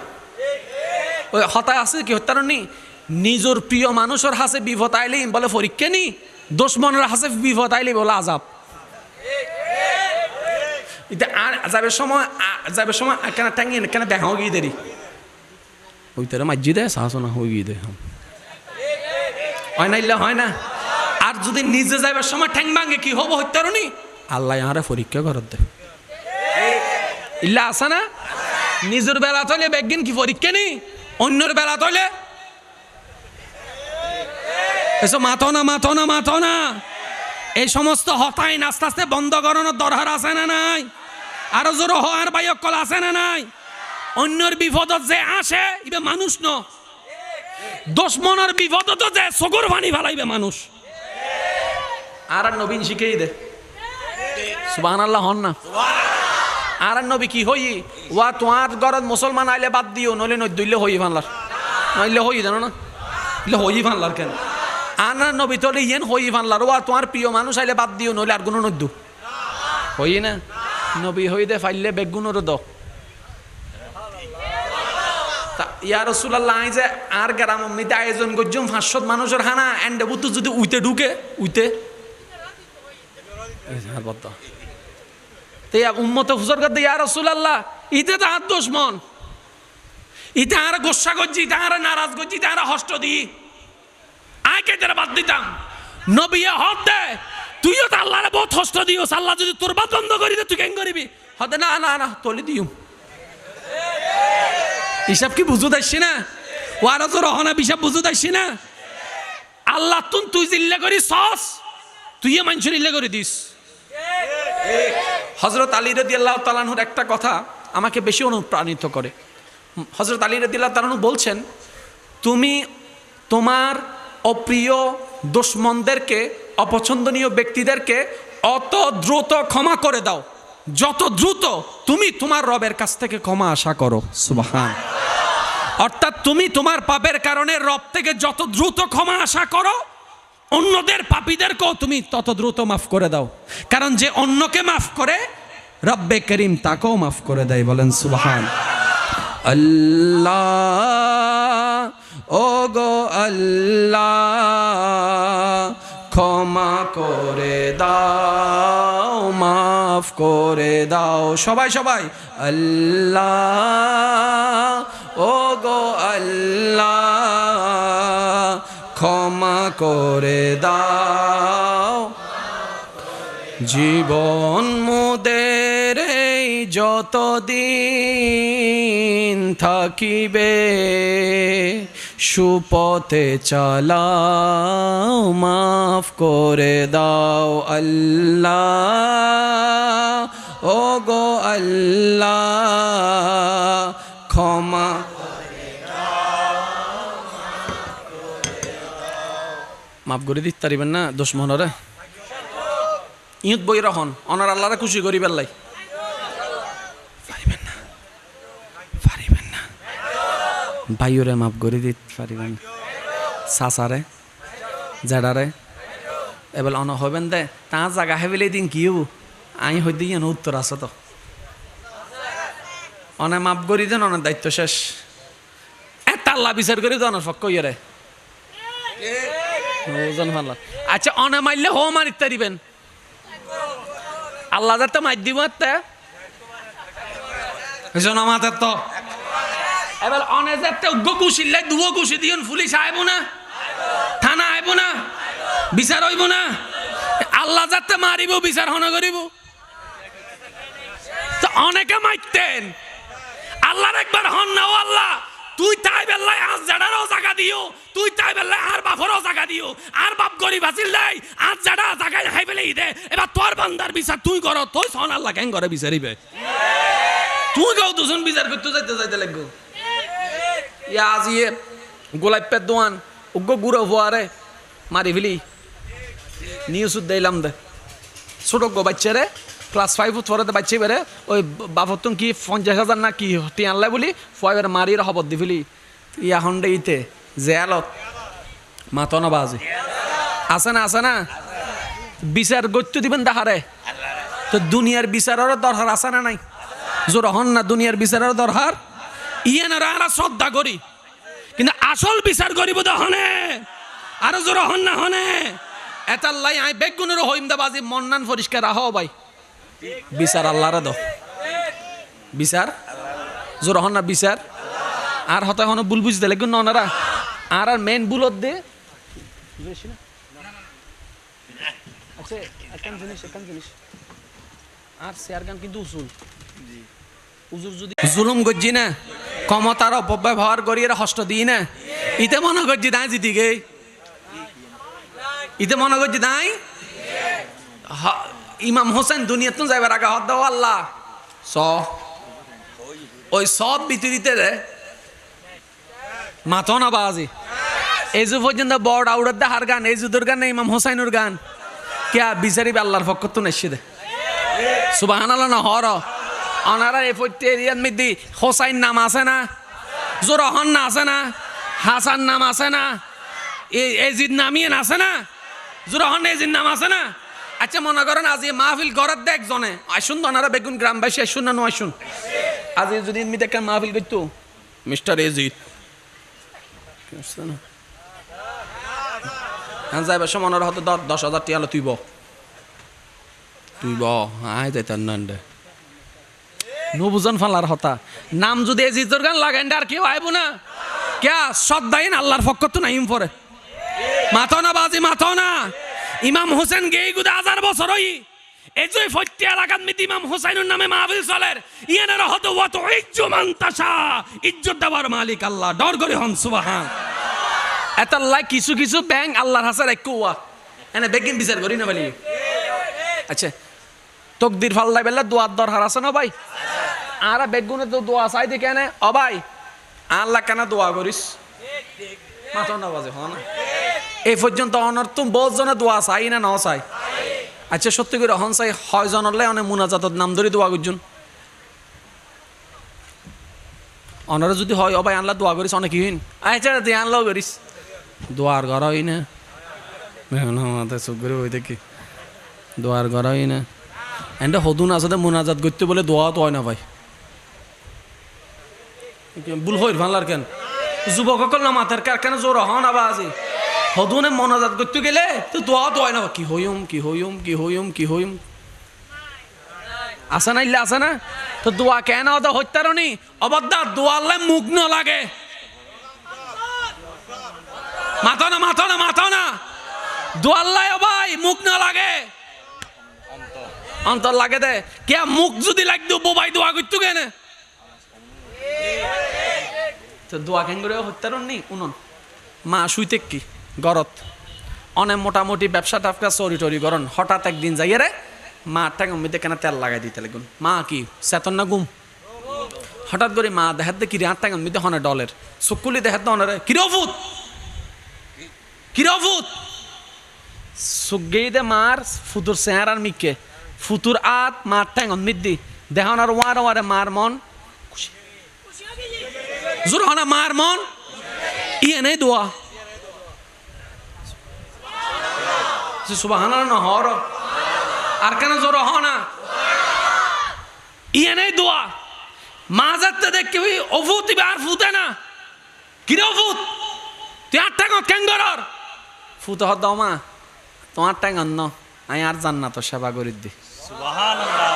ওই হতায় আছে কি হত্যার নি নিজের প্রিয় মানুষের হাসে বিপদ আইলে বলে পরীক্ষা নি, দুশ্মনের হাসে বিপদ আইলে বলে আজাব। আর যাবে সময় কেন টাঙিয়ে কেন দেখা গিয়ে দেরি ওই তারা মাঝি দেয় শাসনা হয়ে গিয়ে দেয়, হয় না ইল্লা হয় না। আর যদি নিজে যাইবার সময় ঠ্যাং ভাঙে কি হবো হত্যার নি, আল্লাহ আরে পরীক্ষা করার দে ইল্লা আসা না। নিজের বেলা তলে বেগিন কি পরীক্ষা নি, অন্যের বেলা তলে এসব মাথো না। এই সমস্ত হতাইন আস্তে আস্তে বন্ধ করানোর দরকার আছে না নাই? আরো জোর হওয়ার বায়কল আছে না নাই? অন্যের বিপদত যে আসে ইবে মানুষ ন, দুশ্মনের বিপদত যে চকুর পানি ফেলাইবে মানুষ। আর নবীন শিখেই দে সুবহানাল্লাহ হন না। আর নবী কি হই ওয়া তোমার ঘরত মুসলমান আইলে বাদ দিও, নইলে নইলে হই ফানলার, নইলে হই জানো না, ইলে হই ফানলার কেন? আনা নবী তোলে ইয়েন হই ফানলার, ওয়া তোমার প্রিয় মানুষ আইলে বাদ দিও, নইলে আর কোনো নদ্দু হই না। নবী হই দে ফাইলে বেগুনের দ ইয়া রাসূলুল্লাহ আই যে আর গ্রাম মিতে আয়োজন করছুম 500 মানুষের হানা এন্ড বুতু যদি উইতে ঢুকে উইতে তো উম্মতে হুজুর করতে ইয়া রাসূলুল্লাহ ইতে তো আর দুশমন, ইতে আর গোসা করছি, ইতে আর নারাজ করছি, ইতে আর হষ্ট দি আয় কে তারা বাদ দিতাম। নবী হদ দে, তুইও তো আল্লাহরে বহুত হষ্ট দিও, আল্লাহ যদি তোর বাদ বন্ধ করি দে তুই কেন করবি? হদে না না না তলি দিও হিসাব কি বুঝু দাসছি না? ওয়ারা তো রহনা হিসাব বুঝু দাসছি না? আল্লাহ তুই জিল্লা করি সস, তুইও মানুষের ইল্লা করে দিস। হযরত আলী রাদিয়াল্লাহু তাআলা আনহুর একটা কথা আমাকে বেশি অনুপ্রাণিত করে। হযরত আলী রাদিয়াল্লাহু তাআলা আনহু বলছেন, তুমি তোমার অপ্রিয় দুশমনদেরকে, অপছন্দনীয় ব্যক্তিদেরকে অত দ্রুত ক্ষমা করে দাও যত দ্রুত তুমি তোমার রবের কাছ থেকে ক্ষমা আশা করো। সুবহান। অর্থাৎ তুমি তোমার পাপের কারণে রব থেকে যত দ্রুত ক্ষমা আশা করো, অন্যদের পাপীদেরকেও তুমি তত দ্রুত মাফ করে দাও। কারণ যে অন্যকে মাফ করে রব্বে করিম তাকেও মাফ করে দেয়। বলেন সুবহান। আল্লাহ ও গো আল্লাহ ক্ষমা করে দাও, মাফ করে দাও। সবাই সবাই আল্লাহ ও গো আল্লাহ ক্ষমা করে দাও। জীবন মোদের এই যতদিন থাকিবে সুপথে চালাও, মাফ করে দাও আল্লাহ ও গো আল্লাহ ক্ষমা মাফ করে দিতে পারিবেন না দুশমনরে? ইয়ত বই রহন অনার আল্লাহরে খুশি করি বেল্লাই পারিবেন না, পারিবেন না। ভাইয়রে মাফ করে দিতে পারিবেন, সাসারে জেডারে এবার অন হবেন দে তা জায়গা হেবেলে দিন কি হবো আই হইতে ইয়ে উত্তর আছে তো অনে মাফ করি দেন, অনেক দায়িত্ব শেষ। একটা আল্লাহ বিচার করি তো অনার পক্ষ ইয়ে ওজন ভালো। আচ্ছা অনে মারলে হো মারিতে দিবেন আল্লাহ যাতে মার দিব মাথার তো এবার অনে যাতে উগ্র কুশিল্লাই দুও কুশি দিন পুলিশ আইব না, থানা আইব না, বিচার হইব না। আল্লাহ যাতে মারিব বিচার হন করিব। তো অনেকে মারতেন আল্লাহর একবার হন না, ও আল্লাহ তুই তাই বেল্লাই আজ জাডারও জায়গা দিও, তুই তাই বেল্লাই আর বাপরও জায়গা দিও, আর বাপ গরিব আছিল নাই আজ জাডা জায়গায় হাই ফেলে দে। এবার তোর বান্দার বিচার তুই কর, তুই সন আল্লাহ কেন করে বিচারিবে? তুই গাও দুজন বিচার করতে যাইতে লাগবো। ইয়া আজ ইয়ে গোলাপের দোয়ান উগ্র গুড়ো হওয়ারে মারি ফেলি নিউজ দিলাম দে ছোট গো বাচ্চারে ক্লাস 5 পড়াতে বাচ্চা বেড়ে ওই বাপতুন কি 50,000 না কি টিয়ানলাই বলি ফয়ের মারির হবত দি ফেলি ইয়া হন্ডে ইতে জেলত মাতনা বাজে আছে না, আছে না? বিচার গত্য দিবেন তাহারে তো দুনিয়ার বিচারেরও দরকার আছে না নাই? জোর হন না দুনিয়ার বিচারের দরকার ইয়ানারা আমরা শ্রদ্ধা করি, কিন্তু আসল বিচার করিব তো হনে আর জোর হন না হনে এতাল্লাই আই বেগুনের হইম দা বাজি মন্নান পরিষ্কার আহ ভাই বিচার আল্লাহরে দাও, বিচার জোর হন না বিচার আর হতে হন ভুল বুঝতে লাগবে না ওনারা আর আর মেন বুলত দে আর শেয়ার গান কিন্তু উসুল উজুর যদি জুলুম করছি না ক্ষমতার অপব্যবহার করি এরা হষ্ট দিই না ইতে মনে করছি দায় জিতি গে ইতে মনে করছি দায় ইমাম হোসেন দুনিয়া তো যাইবার আগে হদ দাও আল্লাহ ওই সব বিতরিতে রে মাথো না বাজি এই যে পর্যন্ত বড় আউড়ার দা হার গান এই যুদ্ধের গান ইমাম হোসাইনুর গান কে বিচারি আল্লাহর পক্ষ তো নেশে দে সুবহানাল্লাহ না হর অনারা এই প্রত্যেক এরিয়ার মধ্যে হোসাইন নাম আছে না, জোরহন না আছে না, হাসান নাম আছে না, এজিদ নামিয়েন আছে না, জোরহন এজিদ নাম আছে না। আচ্ছা মনে করেন আজ এই মাহফিল করার দেখ জনে আইসুন ওনারা বেগুন গ্রামবাসী আইসুন না আইসুন আজ যদি এমনি একটা মাহফিল করতো মিস্টার এজিদ হ্যাঁ যাইবার সময় হয়তো 10,000 টিয়ালো তুই ব আয় যাইতার না নবুজন ফালার হতা নাম যদি এই জিতর গান লাগান আর কেউ আইব না কে সদ্দাইন আল্লাহর পক্ষ তো নাইম পরে মাথো না বাজি মাথো না ইমাম হোসেন গেই গুদা 1000 বছর হই এই যে ফট্টি এলাকার মিতি ইমাম হোসেনের নামে মাহফিল চলের ইয়ানার হত ওয়াত ইজ্জু মানতাসা ইজ্জত দেওয়ার মালিক আল্লাহ ডর করে হন সুবহান এত আল্লাহ কিছু কিছু ব্যাংক আল্লাহর হাসার এক কুয়া এনে বেগিন বিচার করি না বলি আচ্ছা তকদির ফাল্লাই বেলা দোয়ার দরকার আছে না ভাই আর বেগুনে তো দোয়া চাই দি কেন ও ভাই আল্লাহ কেন দোয়া করিস মাথা না বাজে হয় না এই পর্যন্ত অনর্থ বহুত জনে দোয়া চাই না ন চাই আচ্ছা সত্যি করে হন চাই হয় জনলে অনেক মুনাজাতত নাম ধরে দোয়া করছুন অনারা যদি হয় ও ভাই আল্লাহ দোয়া করিস অনেক হইন আচ্ছা দিয়ে আনলাও করিস দোয়ার ঘর হই না মাথায় চোখ করে হই দেখি দোয়ার ঘর হই না এন্ড হদুন আসতে মুনাজাত করতে বলে দোয়া তো হয় না ভাই ভুল হই ভাল্লার কেন যুবকসকল না মাথার কেন জোর হন আবার আজি হদুনে মনাজাত করতে গেলে তো দোয়া তো হয় না কি হইম কি হইম কি হইম কি হইম আসে না ইল্লা আসে না তো দোয়া কেন ওটা হত্যারণী অবদ্দা দোয়া আল্লাহ মুখ ন লাগে মাথা না মাথা না মাথা না দোয়া আল্লাহ ভাই মুখ না লাগে অন্তর লাগে দে কে মুখ যদি লাগতো বোবাই দোয়া করতো কেন তো দোয়া কেন করে হত্যারণী উনন মা শুইতে কি গরত অনেক মোটামুটি ব্যবসা টাফকা চরি টরি করন হঠাৎ একদিন যাইয়ে রে মা টাকা মধ্যে কেন তেল লাগাই দিতে লাগুন মা কি চেতন না গুম হঠাৎ করে মা দেখাত দে কিরে 8 টাকা মধ্যে হনে ডলের চকুলি দেখাত অনারে কিরফুত কিরফুত সুগেই দে মার ফুতুর চেহারার মিকে ফুতুর আত মার টাকা মিদ্দি দেখান আর ওয়ারে মার মন জোর হনা মার মন ইয়ে নেই দোয়া সুবহানাল্লাহ না হর আর কেন জোর হ না ইয়ে নেই দোয়া মা যাতে দেখি ওই অভূত আর ফুতে না কিরে অভূত তুই 8 টাকা কেন গরর ফুত হ দাও মা তোমার টাকা ন আমি আর জান্নাত সেবা করি দি সুবহানাল্লাহ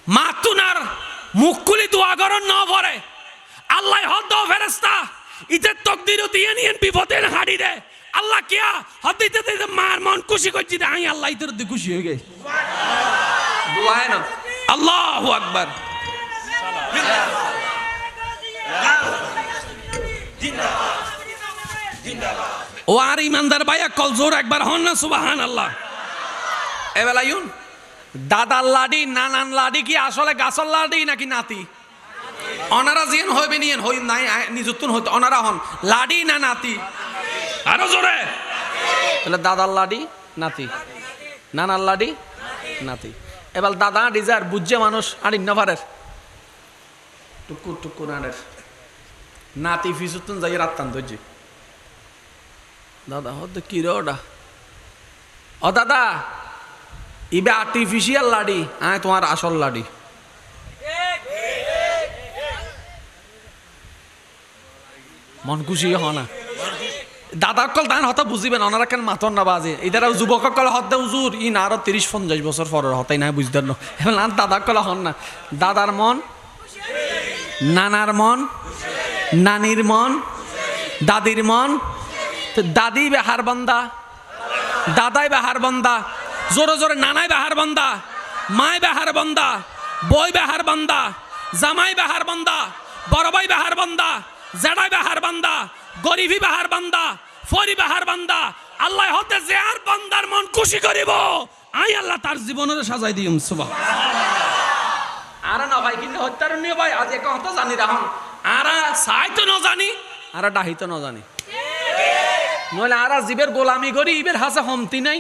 মা তুনার মুখ খুলি দোয়া করন না পরে আল্লাহ হদ দাও ফেরেশতা ইতে তকদির দিয়ে নিয়েন বিপদে হাড়ি দে আল্লাহ কিয়া হদিতে দিতে মার মন খুশি করছি দে আমি আল্লাহ ইতর দি খুশি হয়ে গেছি সুবহানাল্লাহ দোয়া না আল্লাহু আকবার ও আর ইমানদার ভাইয়া কল জোর একবার হন না সুবহানাল্লাহ এবেলা ইউন দাদার লাডি নানান লাডি কি আসলে গাছর লাডি নাকি নাতি অনারা জিন হইবে নিয়েন হই নাই নিজুতুন হইতে অনারা হন লাডি না নাতি আরো জোরে তাহলে দাদার লাডি নাতি নানার লাডি নাতি এবার দাদা ডিজার বুঝছে মানুষ আর ইন্নভারের টুকুর টুকুর আনের নাতি ফিসুতুন যাই রাত্তান ধরছি দাদা হতে কি রে ওটা ও দাদা ইবে আর্টিফিশিয়াল লাডি আয় তোমার আসল লাডি মন খুশি হ না দাদা কল দান হতা বুঝিবেন ওনারা কেন মাতন না বাজে এটারা যুবক কল হতে উজুর ই না আরো 30-50 বছর পরের হতাই না বুঝতেন না এখন দাদা কল হন না দাদার মন নানার মন নানির মন দাদির মন দাদি বেহার বান্দা দাদাই বেহার বান্দা জোরে জোরে নানাই বেহার বান্দা মাই বেহার বান্দা বই বেহার বান্দা জামাই বেহার বান্দা বড় ভাই বেহার বান্দা জেডাই বেহার বান্দা গরিবি বেহার বান্দা ফরি বেহার বান্দা আল্লাহ হতে যে আর বান্দার মন খুশি করিব আই আল্লাহ তার জীবনের সাজাই দিম সুবহানাল্লাহ আর না ভাই কিন্তু হত্যারণ্য ভাই আজ এক কথা জানি রাহন আর সাই তো না জানি আর ডাহি তো না জানি নইলে আর জীবের গোলামি করি ইবের হাসে হমতি নাই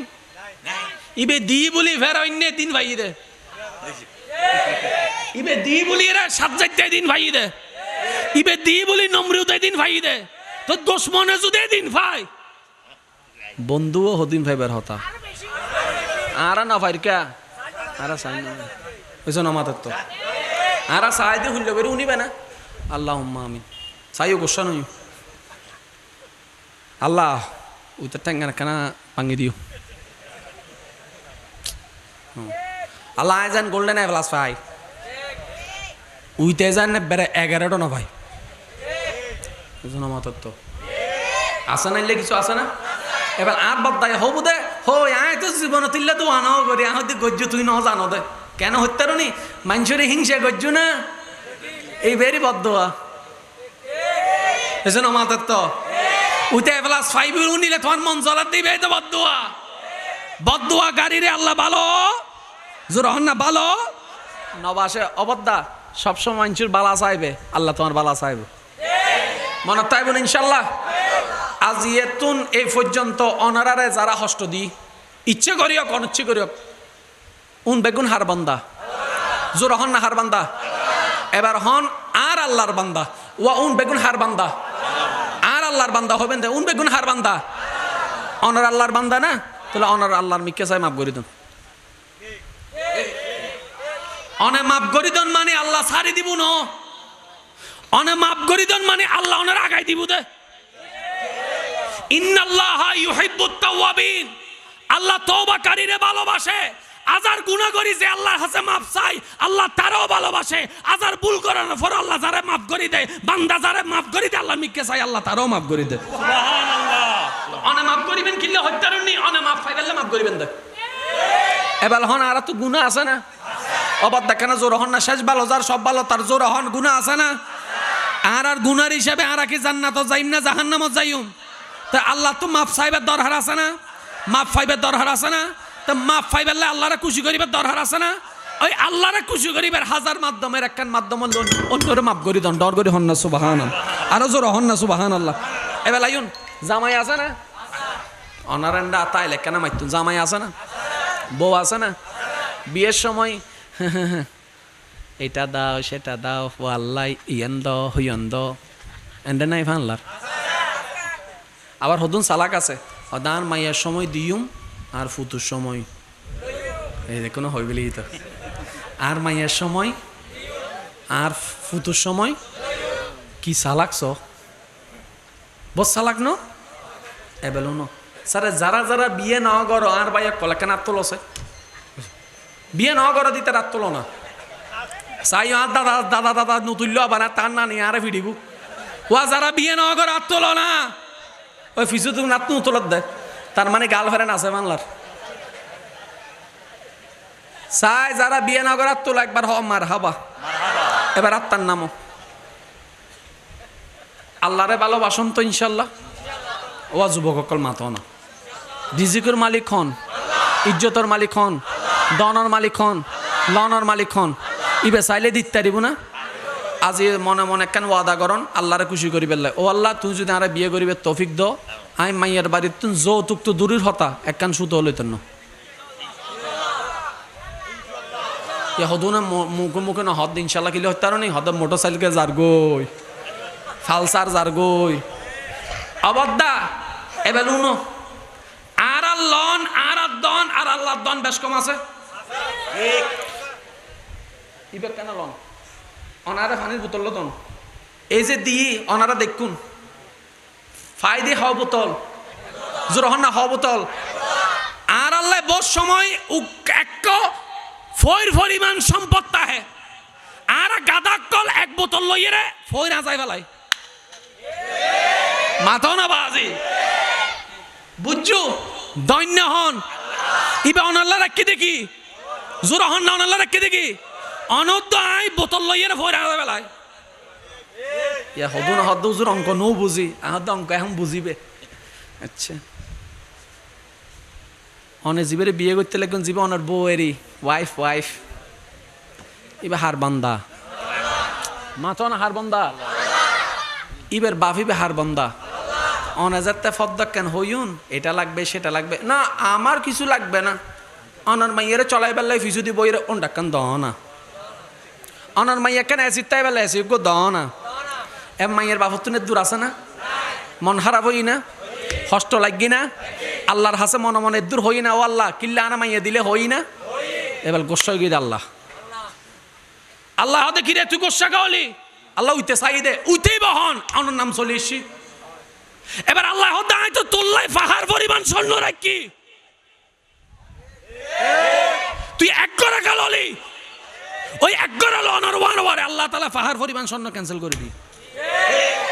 ইবে দি বলি ফের অন্য দিন ভাই দে ইবে দি বলি এরা সাজ্জাতে দিন ভাই দে ইবে দি বলি নমরুদে দিন ভাই দে তো দুশমনে যদি দিন ভাই বন্ধুও হদিন ভাই বের হতা আর না ভাই কে আর সাই না ওইসব নামাত তো আর সাই দিয়ে হুল্লো করে উনিবে না আল্লাহুম্মা আমিন সাইও গোসা নই আল্লাহ উইতে টেঙ্গানা কেনা ভাঙি দিও আল্লাহ আইজান গোল্ডেন আই প্লাস 5 উইতে যান না বেড়ে 11টা না ভাই বুঝুন মাতর তো আসে না কিছু আসে না এবার আর বদায় হবু দে হই আয় তো জীবন তিল্লে তো আনাও করি আহ গজ্জু তুই ন জানো দে কেন হত্যার নি মানুষের হিংসা গজ্জু না এই বেরি বদুয়া বুঝুন মাতর তো উইতে ক্লাস 5 উনিলে তোমার মন জ্বলার দিবে তো বদুয়া বদুয়া গাড়ি রে আল্লাহ ভালো জোর হন না ভালো নবাসে অবদ্দা সবসময় মানুষের বালা চাইবে আল্লাহ তোমার বালা চাইবে মনে তাইবেন ইনশাল্লাহ আজ ইয়েতুন এই পর্যন্ত অনারারে যারা হষ্ট দি ইচ্ছে করিওক অনিচ্ছে করিওক উন বেগুন হার বান্দা জোর হন না হার বান্দা এবার হন আর আল্লাহর বান্দা ওয়া উন বেগুন হার বান্দা আর আল্লাহর বান্দা হবেন দে উন বেগুন হার বান্দা অনার আল্লাহর বান্দা না তাহলে অনার আল্লাহর মিকে চাই মাফ করে দেন অনে মাফ করি দন মানে আল্লাহ ছাড়ি দিব ন অনে মাফ করি দন মানে আল্লাহ অনের আগাই দিব দে ইন্নাল্লাহা ইউহিব্বুত তাওয়াবিন আল্লাহ তওবাকারীরে ভালোবাসে আজার গুনাহ করি যে আল্লাহর কাছে মাফ চাই আল্লাহ তারও ভালোবাসে আজার ভুল করার পর আল্লাহ যারে মাফ করে দেয় বান্দা যারে মাফ করে দেয় আল্লাহ মিকে চাই আল্লাহ তারও মাফ করে দেয় সুবহানাল্লাহ অনে মাফ করিবেন কিল্লে হত্যারনি অনে মাফ পাইবেলে মাফ করিবেন দে এবার হন আর তো গুনাহ আছে না অবাদ দেখে না জোর হন না শেষ ভালো যার সব ভালো তার জোর হন গুনাহ আছে না আর গুনার হিসাবে আর কি জান্নাত যাইম না জাহান্নামত যাইম তা আল্লাহ তো মাফ চাইবার দরকার আছে না মাফ পাইবার দরকার আছে না তা মাফ পাইবারলে আল্লাহরে খুশি করিবার দরকার আছে না ওই আল্লাহরে খুশি করিবার হাজার মাধ্যমের একখান মাধ্যম অন্যরে মাফ করি দন ডর করি হন না সুবহানাল্লাহ আরো জোর হন না সুবহানাল্লাহ এবার লাইন জামাই আছে না অনারেন্ডা তাইলে কেন মাইতুন জামাই আছে না বউ আছে না বিয়ের সময় এটা দাও সেটা দাও ও আল্লাহ ইয়েন দ হইয়ন দ এন্ডে নাই ভানলার আবার হদুন সালাক আছে অদান মাইয়ার সময় দিউম আর ফুতুর সময় এই যে কোনো হইবেলি তো আর মাইয়ার সময় আর ফুতুর সময় কি সালাকছ বস সালাক ন এবেলো ন স্যারে যারা যারা বিয়ে না করো আর ভাইয়া কলে কেন আত্মল আছে বিয়ে না করো দিতে রাত তোলো না চাই আর দাদা দাদা দাদা নতুল্য আবার তার না নিয়ে আরে ভিডিব ওয়া যারা বিয়ে না করো আর তোলো না ওই ফিসু তুমি নাত তোলার দেয় তার মানে গাল ফেরেন আছে বাংলার চাই যারা বিয়ে না করে আর তোলা একবার মার হাবা এবার আত্মার নামও আল্লাহরে ভালোবাসন তো ইনশাল্লাহ ওয়া যুবক অকল মাতো না রিজিকের মালিক হন ইজ্জতর মালিক হন দনর মালিক হন লনর মালিক হন ইবে চাইলে দিতে দিব না আজি মনে মনে কেন ওয়াদা করন আল্লাহরে খুশি করি পেলে ও আল্লাহ তুই যদি আরে বিয়ে করিবে তৌফিক দ আই মাইয়ার বাড়ির তুই যৌতুক তো দূরের হতা একখান সুতো হলে তোর হদু না মুখে মুখে না হদ ইনশাল্লাহ কিলে হত্যার নেই হদ মোটর সাইকেল যার গই ফালসার যার গই অবদ্দা এবার উনো আর লন আর দন আর আল্লাহ দন বেশ কম আছে ইবে কেন লন অনারা পানির বোতল লতন এই যে দিই অনারা দেখুন ফাইদে হওয়া বোতল জোর হন না হওয়া বোতল আর আল্লাহ বস সময় এক ফইর পরিমাণ সম্পদ তাহে আর গাদা কল এক বোতল লইয়ে রে ফই না যাই বেলায় মাথা না বাজি বুঝছো দৈন্য হন ইবে অনাল্লা রাখি দেখি জোর হন না অনাল্লা রাখি দেখি অনদ্য আই বোতল লইয়ে রে ফই না যাই বেলায় ইয়া হদু না হদু জোর অঙ্ক নো বুঝি আহদ অঙ্ক এখন বুঝিবে আচ্ছা অনে জীবের বিয়ে করতে লাগবেন জীবে অনার বউয়েরই ওয়াইফ ইবে হার বান্দা মাথা না হার বান্দা ইবের বাফিবে হার বান্দা অনে যাতে ফদ্দা কেন হইউন এটা লাগবে সেটা লাগবে না আমার কিছু লাগবে না অনার মাইয়ের চলাই বেলায় ফিসু দিব এর ওনটা কেন দ না অনার মাইয়া কেন অ্যাসিড তাই বেলা অ্যাসিড গো দ না এ মাইয়ের বাফর তুনে দূর আছে না মন খারাপ হই না কষ্ট লাগি না আল্লাহর হাসে মনে মনে দূর হই না ও আল্লাহ কিল্লা আনা মাইয়া দিলে হই না এবার গোসা গিয়ে আল্লাহ আল্লাহ হাতে কিরে তুই গোসা গাওলি আল্লাহ উইতে চাই দে উইতেই বহন আমার নাম চলে এসছি এবার আল্লাহ দাঁড়াই তো তোল্লাই পাহাড় পরিমাণ স্বর্ণ রাখি তুই এক করে গালি ওই এক গড়ালো অনর ওয়ারে আল্লাহ তাআলা পাহাড় পরিমাণ স্বর্ণ ক্যান্সেল করে দিই।